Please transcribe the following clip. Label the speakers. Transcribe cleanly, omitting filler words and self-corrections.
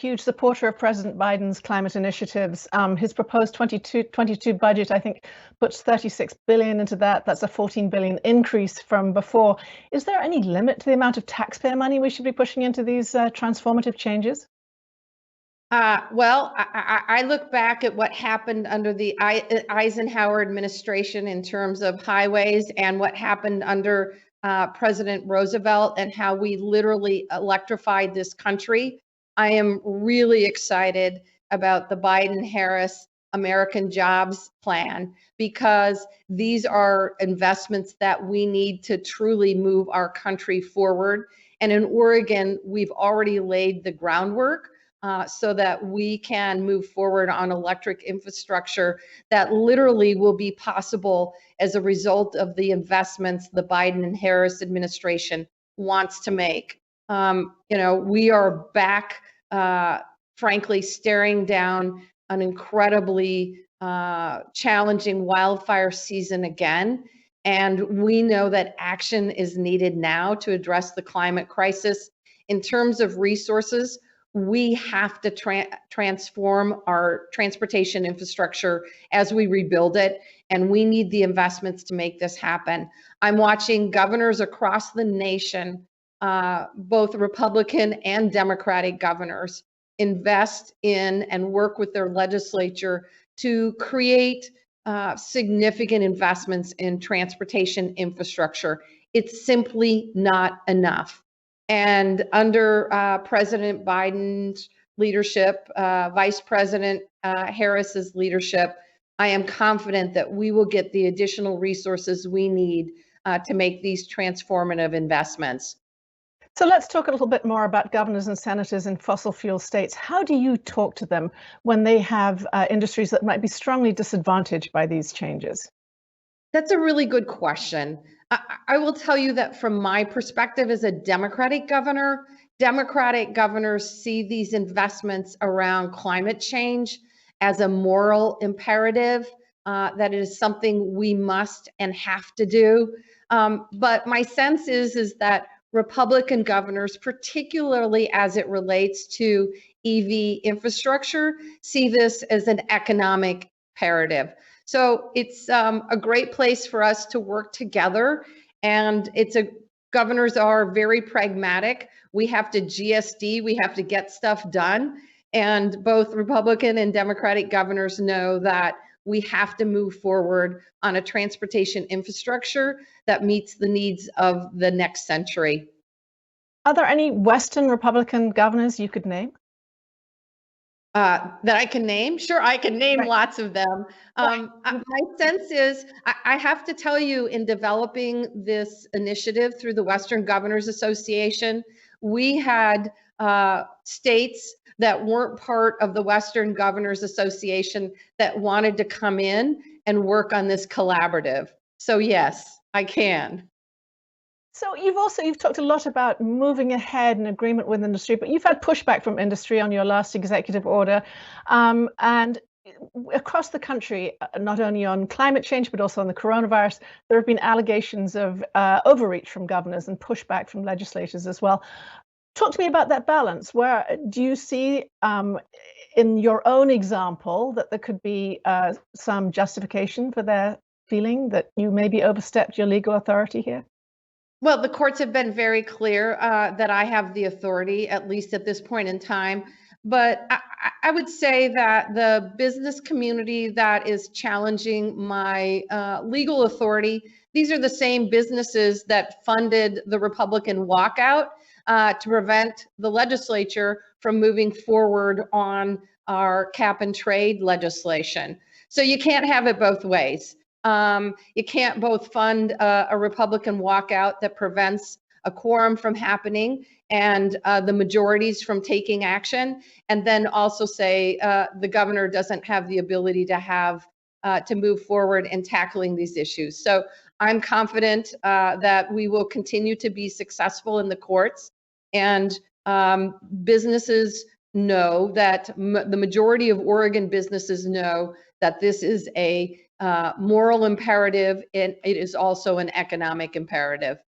Speaker 1: huge supporter of President Biden's climate initiatives. His proposed 22 budget, I think, puts $36 billion into that. That's a $14 billion increase from before. Is there any limit to the amount of taxpayer money we should be pushing into these transformative changes?
Speaker 2: I look back at what happened under the Eisenhower administration in terms of highways and what happened under President Roosevelt and how we literally electrified this country. I am really excited about the Biden-Harris American Jobs Plan because these are investments that we need to truly move our country forward. And in Oregon, we've already laid the groundwork so that we can move forward on electric infrastructure that literally will be possible as a result of the investments the Biden and Harris administration wants to make. We are back, frankly, staring down an incredibly challenging wildfire season again. And we know that action is needed now to address the climate crisis. In terms of resources, we have to transform our transportation infrastructure as we rebuild it, and we need the investments to make this happen. I'm watching governors across the nation, both Republican and Democratic governors, invest in and work with their legislature to create significant investments in transportation infrastructure. It's simply not enough. And under President Biden's leadership, Vice President Harris's leadership, I am confident that we will get the additional resources we need to make these transformative investments.
Speaker 1: So let's talk a little bit more about governors and senators in fossil fuel states. How do you talk to them when they have industries that might be strongly disadvantaged by these changes?
Speaker 2: That's a really good question. I will tell you that from my perspective as a Democratic governor, Democratic governors see these investments around climate change as a moral imperative, that it is something we must and have to do. But my sense is that Republican governors, particularly as it relates to EV infrastructure, see this as an economic imperative. So it's a great place for us to work together, and governors are very pragmatic. We have to GSD, we have to get stuff done, and both Republican and Democratic governors know that we have to move forward on a transportation infrastructure that meets the needs of the next century.
Speaker 1: Are there any Western Republican governors you could name?
Speaker 2: That I can name? Sure, I can name lots of them. My sense is, I have to tell you, in developing this initiative through the Western Governors Association, we had states that weren't part of the Western Governors Association that wanted to come in and work on this collaborative. So yes, I can.
Speaker 1: So you've talked a lot about moving ahead in agreement with industry, but you've had pushback from industry on your last executive order, and across the country, not only on climate change, but also on the coronavirus, there have been allegations of overreach from governors and pushback from legislators as well. Talk to me about that balance. Where do you see in your own example that there could be some justification for their feeling that you maybe overstepped your legal authority here?
Speaker 2: Well, the courts have been very clear that I have the authority, at least at this point in time. But I would say that the business community that is challenging my legal authority, these are the same businesses that funded the Republican walkout to prevent the legislature from moving forward on our cap and trade legislation. So you can't have it both ways. You can't both fund a Republican walkout that prevents a quorum from happening and the majorities from taking action, and then also say the governor doesn't have the ability to move forward in tackling these issues. So I'm confident that we will continue to be successful in the courts, and businesses know that the majority of Oregon businesses know that this is a moral imperative, and it is also an economic imperative.